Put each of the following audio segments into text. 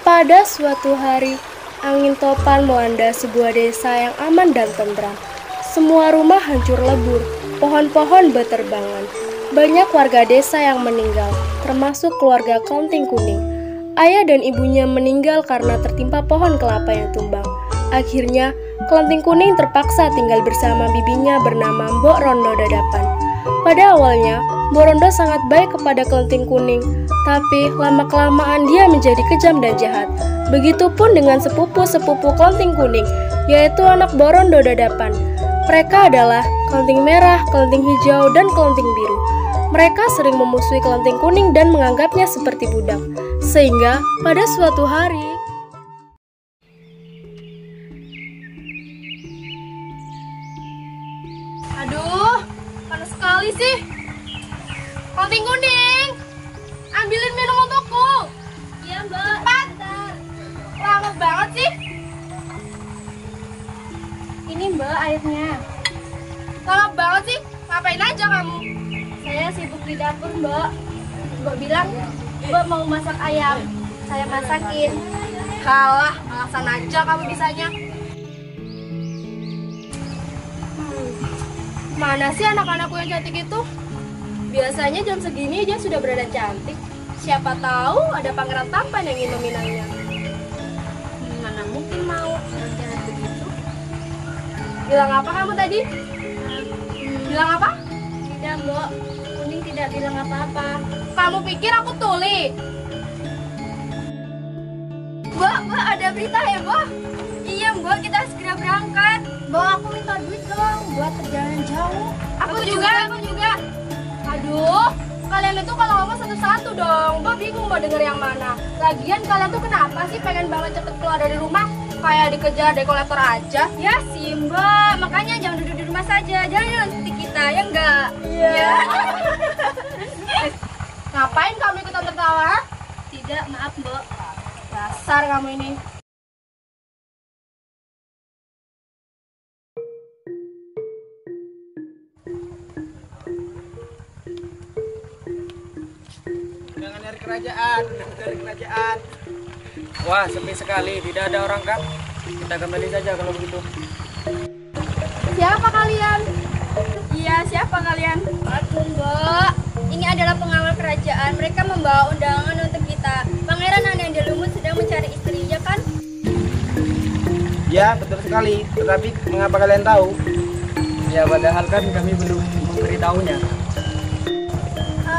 Pada suatu hari, angin topan melanda sebuah desa yang aman dan tentram. Semua rumah hancur lebur, pohon-pohon beterbangan. Banyak warga desa yang meninggal, termasuk keluarga Kelenting Kuning. Ayah dan ibunya meninggal karena tertimpa pohon kelapa yang tumbang. Akhirnya, Kelenting Kuning terpaksa tinggal bersama bibinya bernama Mbok Rondo Dadapan. Pada awalnya, Mbok Rondo sangat baik kepada Kelenting Kuning, tapi lama-kelamaan dia menjadi kejam dan jahat. Begitupun dengan sepupu-sepupu Kelenting Kuning, yaitu anak Mbok Rondo Dadapan. Mereka adalah Kelenting Merah, Kelenting Hijau, dan Kelenting Biru. Mereka sering memusuhi Kelenting Kuning dan menganggapnya seperti budak. Sehingga pada suatu hari, aduh, panas sekali sih. Kelenting Kuning, ambilin minum untukku. Iya, Mbak. Cepat. Lama banget sih. Ini Mbak airnya. Lama banget sih. Ngapain aja kamu? Saya sibuk di dapur Mbak. Mbak bilang Mbak mau masak ayam. Saya masakin. Halah, alasan aja kamu bisanya. Mana sih anak-anakku yang cantik itu? Biasanya jam segini dia sudah berada cantik. Siapa tahu ada pangeran tampan yang ingin meminangnya. Mana mungkin mau jalan begitu? Bilang apa kamu tadi? Bilang apa? Tidak Mbak, Kuning tidak bilang apa-apa. Kamu pikir aku tuli? Mbak, ada berita ya, Mbak? Iya, Mbak, kita harus segera berangkat. Mbak, aku minta duit dong buat perjalanan jauh. Aku juga. Aduh, kalian itu kalau ngomong satu-satu dong. Mbak bingung mau denger yang mana. Lagian kalian tuh kenapa sih pengen banget cepet keluar dari rumah? Kayak dikejar dekolektor aja. Ya sih Mbak, makanya jangan duduk di rumah saja. Jangan seperti kita, ya enggak? Iya. Ngapain kamu ikutan tertawa? Tidak, maaf Mbak. Dasar kamu ini. Undangan dari kerajaan. Wah, sepi sekali, tidak ada orang kah? Kita kembali saja kalau begitu. Siapa kalian? Iya, siapa kalian? Aduh Mbak, ini adalah pengawal kerajaan. Mereka membawa undangan untuk kita. Pangeran Ananda Lumut sedang mencari istrinya kan? Ya, betul sekali. Tetapi mengapa kalian tahu? Ya, padahal kan kami belum memberitahunya.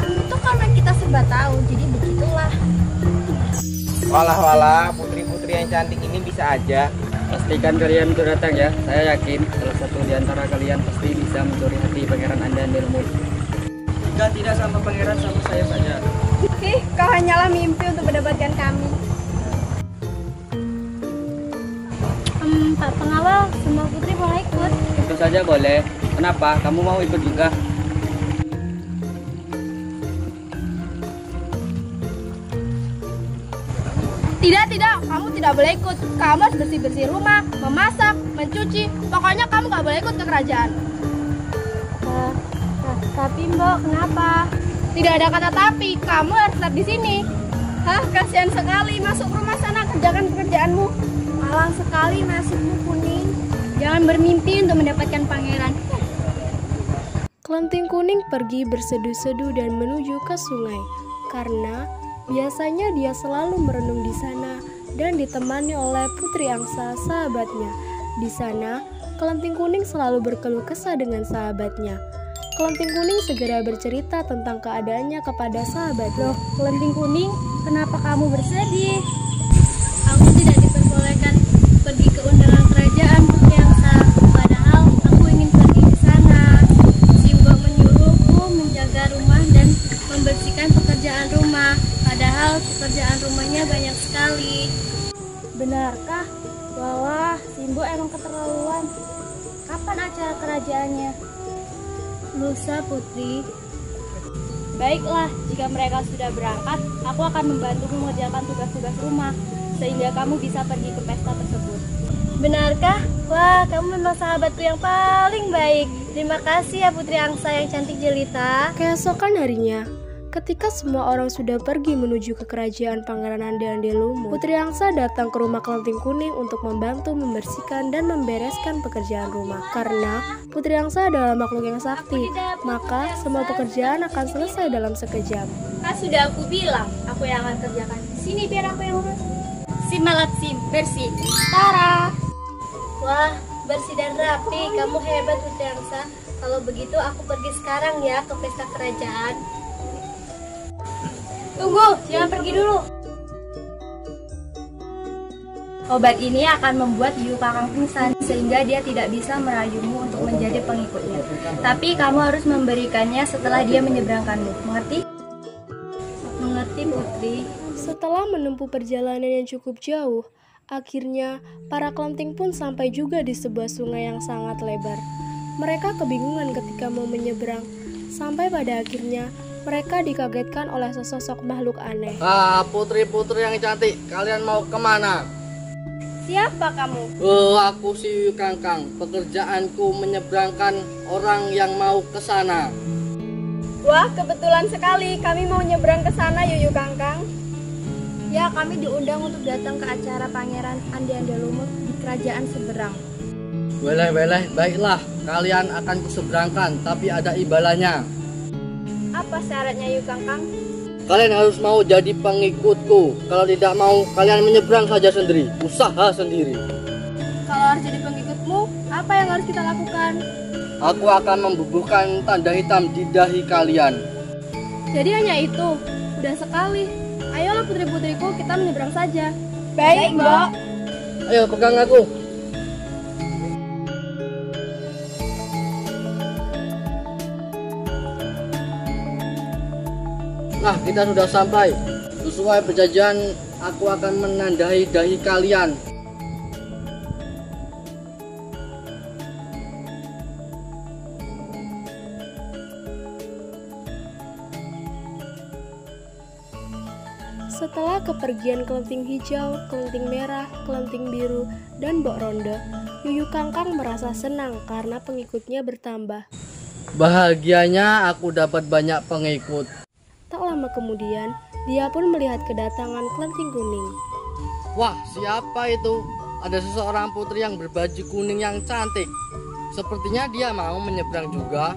Itu karena kita serba tahu, jadi begitulah. Walah, putri-putri yang cantik ini bisa aja. Pastikan kalian untuk datang ya. Saya yakin salah satu di antara kalian pasti bisa mencuri hati Pangeran Ananda Lumut. Jika tidak sama pangeran, sama saya saja. Kau hanyalah mimpi untuk mendapatkan kami. Pak Pengawal, semua putri boleh ikut. Tentu saja boleh. Kenapa? Kamu mau ikut juga? Tidak, kamu tidak boleh ikut. Kamu harus bersih-bersih rumah, memasak, mencuci. Pokoknya kamu nggak boleh ikut ke kerajaan. Tapi Mbak, kenapa? Tidak ada kata tapi, kamu harus tetap di sini. Hah, kasihan sekali. Masuk rumah sana, kerjakan pekerjaanmu. Malang sekali nasibmu Kuning. Jangan bermimpi untuk mendapatkan pangeran. Kelenting Kuning pergi berseduh-seduh dan menuju ke sungai. Karena biasanya dia selalu merenung di sana dan ditemani oleh Putri Angsa, sahabatnya. Di sana, Kelenting Kuning selalu berkeluh kesah dengan sahabatnya. Kelenting Kuning segera bercerita tentang keadaannya kepada sahabatnya. Loh, Kelenting Kuning, kenapa kamu bersedih? Aku tidak diperbolehkan pergi ke undangan kerajaan Putri Angsa. Padahal aku ingin pergi ke sana. Simbok menyuruhku menjaga rumah dan membersihkan pekerjaan rumah. Padahal pekerjaan rumahnya banyak sekali. Benarkah? Wah, Simbo emang keterlaluan. Kapan acara kerajaannya? Lusa Putri. Baiklah, jika mereka sudah berangkat, aku akan membantumu mengerjakan tugas-tugas rumah, sehingga kamu bisa pergi ke pesta tersebut. Benarkah? Wah, kamu memang sahabatku yang paling baik. Terima kasih ya Putri Angsa yang cantik jelita. Keesokan harinya, Ketika semua orang sudah pergi menuju ke kerajaan Pangeran Ande-Ande Lumut, Putri Angsa datang ke rumah Kelenting Kuning untuk membantu membersihkan dan membereskan pekerjaan rumah. Karena Putri Angsa adalah makhluk yang sakti, maka semua pekerjaan akan selesai dalam sekejap. Kan sudah aku bilang, aku yang akan kerjakan. Sini biar aku yang urus. Sim malat sim, bersih. Tara. Wah, bersih dan rapi. Kamu hebat Putri Angsa. Kalau begitu aku pergi sekarang ya ke pesta kerajaan. Tunggu, jangan pergi dulu. Obat ini akan membuat Yuyu Kakang pingsan sehingga dia tidak bisa merayumu untuk menjadi pengikutnya. Tapi kamu harus memberikannya setelah dia menyeberangkanmu. Mengerti? Mengerti, Putri. Setelah menempuh perjalanan yang cukup jauh, akhirnya para kelenting pun sampai juga di sebuah sungai yang sangat lebar. Mereka kebingungan ketika mau menyeberang. Sampai pada akhirnya mereka dikagetkan oleh sesosok makhluk aneh. Putri-putri yang cantik, kalian mau kemana? Siapa kamu? Aku si Yuyu Kangkang. Pekerjaanku menyeberangkan orang yang mau ke sana. Wah, kebetulan sekali. Kami mau nyebrang ke sana, Yuyu Kangkang. Ya, kami diundang untuk datang ke acara Pangeran Ande-Ande Lumut di kerajaan seberang. Weleh, baiklah. Kalian akan kuseberangkan, tapi ada imbalannya. Apa syaratnya Yuyu Kangkang? Kalian harus mau jadi pengikutku. Kalau tidak mau, kalian menyeberang saja sendiri. Usaha sendiri. Kalau harus jadi pengikutmu, apa yang harus kita lakukan? Aku akan membubuhkan tanda hitam di dahi kalian. Jadi hanya itu? Udah sekali. Ayolah putri-putriku, kita menyeberang saja. Baik, Mbok. Ayo, pegang aku. Nah, kita sudah sampai. Sesuai perjanjian, aku akan menandai dahi kalian. Setelah kepergian Kelenting Hijau, Kelenting Merah, Kelenting Biru, dan Mbok Ronde, Yuyu Kangkang merasa senang karena pengikutnya bertambah. Bahagianya aku dapat banyak pengikut. Tak lama kemudian, dia pun melihat kedatangan Kelenting Kuning. Wah, siapa itu? Ada seseorang putri yang berbaju kuning yang cantik. Sepertinya dia mau menyeberang juga.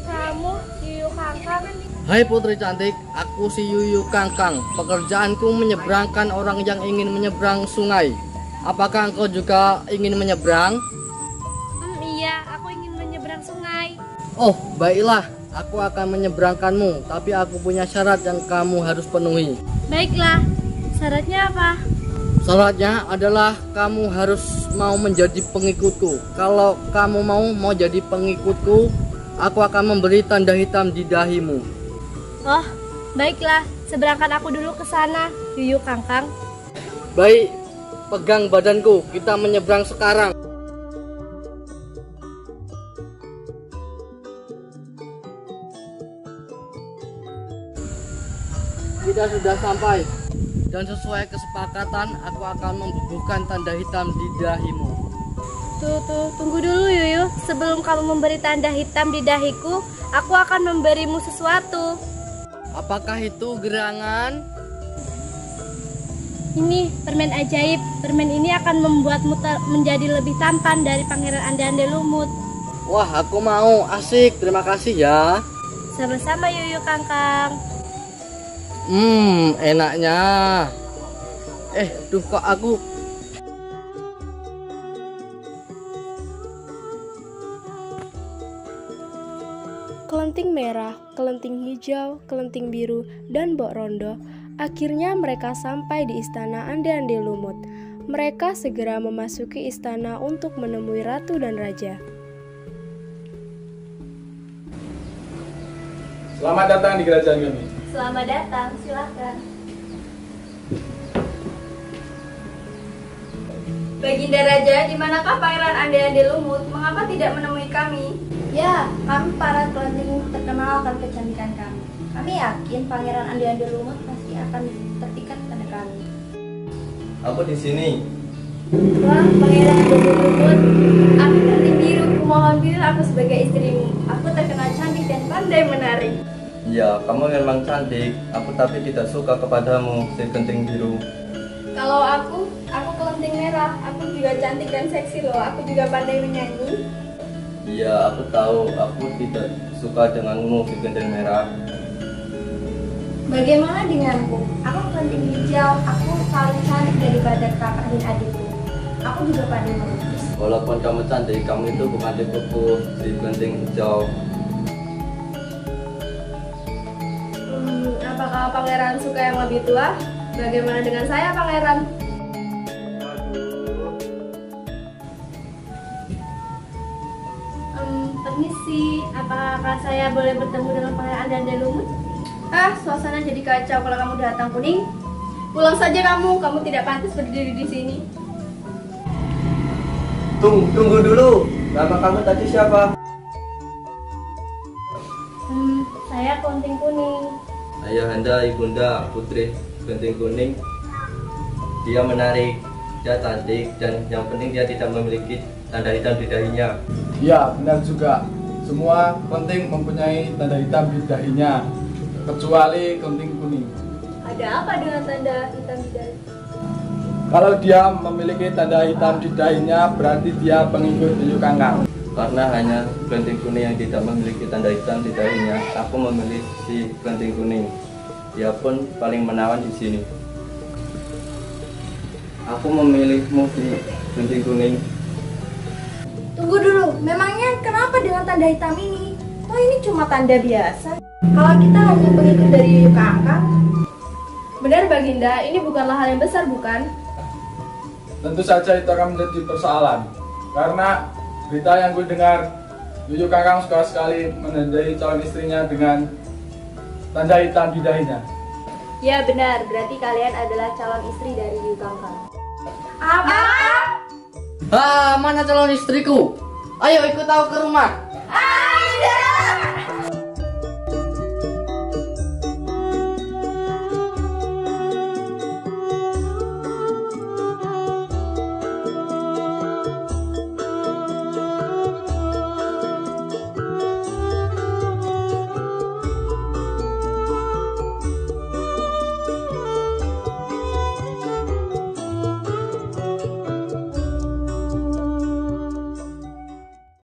Kamu Yuyu Kangkang? Hai putri cantik, aku si Yuyu Kangkang. Pekerjaanku menyeberangkan orang yang ingin menyeberang sungai. Apakah engkau juga ingin menyeberang? Iya, aku ingin menyeberang sungai. Oh, baiklah. Aku akan menyeberangkanmu, tapi aku punya syarat yang kamu harus penuhi. Baiklah, syaratnya apa? Syaratnya adalah kamu harus mau menjadi pengikutku. Kalau kamu mau jadi pengikutku, aku akan memberi tanda hitam di dahimu. Oh, baiklah. Seberangkan aku dulu ke sana, Yuyu Kangkang. Baik, pegang badanku. Kita menyeberang sekarang. Kita sudah sampai. Dan sesuai kesepakatan, aku akan membubuhkan tanda hitam di dahimu. Tunggu dulu Yuyu. Sebelum kamu memberi tanda hitam di dahiku, aku akan memberimu sesuatu. Apakah itu gerangan? Ini permen ajaib. Permen ini akan membuatmu menjadi lebih tampan dari Pangeran Ande-Ande Lumut. Wah, aku mau. Asik. Terima kasih ya. Sama-sama Yuyu Kangkang. Enaknya. Kok aku Kelenting Merah, Kelenting Hijau, Kelenting Biru, dan Mbok Rondo, akhirnya mereka sampai di istana Ande-Ande Lumut. Mereka segera memasuki istana untuk menemui ratu dan raja. Selamat datang di kerajaan kami. Selamat datang, silakan. Baginda Raja, di manakah Pangeran Ande-Ande Lumut? Mengapa tidak menemui kami? Ya, kami para kelenting terkenal akan kecantikan kami. Kami yakin Pangeran Ande-Ande Lumut pasti akan terpikat pada kami. Aku di sini. Wah, Pangeran Lumut, aku Genting Biru, kumohon pilih aku sebagai istrimu. Aku terkenal cantik dan pandai menari. Ya, kamu memang cantik. Aku tapi tidak suka kepadamu, si Genting Biru. Kalau aku Kelenting Merah. Aku juga cantik dan seksi loh. Aku juga pandai menyanyi. Iya, aku tahu. Aku tidak suka denganmu, si Genting Merah. Bagaimana denganku? Aku Kelenting Hijau. Aku paling cantik daripada kakak dan adikku. Aku juga pandai melukis. Walaupun kamu cantik, kamu itu bukan tipeku, si Genting Hijau. Apakah pangeran suka yang lebih tua? Bagaimana dengan saya, pangeran? Permisi, apakah saya boleh bertemu dengan Pangeran Dandalumut? Suasana jadi kacau kalau kamu datang, Kuning. Pulang saja kamu tidak pantas berdiri di sini. Tunggu dulu. Nama kamu tadi siapa? Saya Kelenting Kuning. Ayahanda, ibunda, putri Genting Kuning. Dia menarik, dia cantik, dan yang penting dia tidak memiliki tanda hitam di dahinya. Ya, benar juga. Semua penting mempunyai tanda hitam di dahinya, kecuali Genting Kuning. Ada apa dengan tanda hitam di dahi? Kalau dia memiliki tanda hitam di dahinya, berarti dia pengikut Yuyu Kangkang. Karena hanya Genting Kuning yang tidak memiliki tanda hitam di dahinya, aku memilih si Genting Kuning. Dia pun paling menawan di sini. Aku memilihmu si Genting Kuning. Tunggu dulu, memangnya kenapa dengan tanda hitam ini? Oh, ini cuma tanda biasa. Kalau kita hanya pengikut dari Yuyu Kangkang. Benar, Baginda, ini bukanlah hal yang besar, bukan? Tentu saja itu akan menjadi persoalan. Karena berita yang gue dengar, Yuyu Kangkang suka sekali menandai calon istrinya dengan tanda hitam di dahinya. Ya benar, berarti kalian adalah calon istri dari Yuyu Kangkang. Apa? Mana calon istriku? Ayo ikut aku ke rumah.